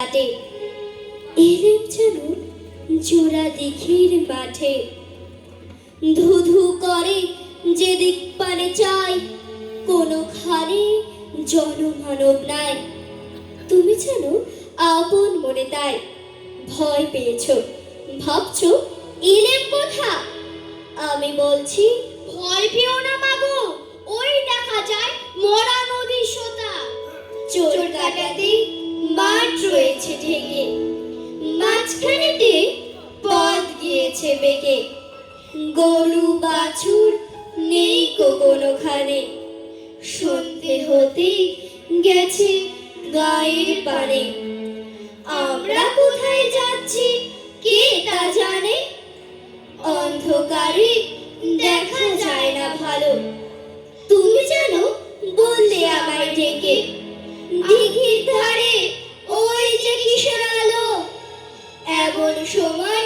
কাটে এলেম যেন জোড়া দিঘির মাঠে, ধু ধু করে যেদিক পানে চাই, কোনোখানে জনমানব নাই। তুমি যেন আপন মনে তাই ভয় পেয়েছো, ভাবছো এলেম কোথা। আমি বলছি ভয় পেও না মাগো, ওই দেখা যায় মরা নদীর সোতা। চোর কাটাতে মাঠ রয়েছে ঢেকে, মাঝখানেতে পথ গিয়েছে বেঁকে। গরু বাছুর নেই কোনোখানে, সন্ধে হতে গেছে গায়ের পানে। আমরা কোথায় যাচ্ছি কে তা জানে, অন্ধকারে দেখা যায় না ভালো। তুমি যেন বললে আমায় ডেকে, দিঘির ধারে ওই যে কিসের আলো। এমন সময়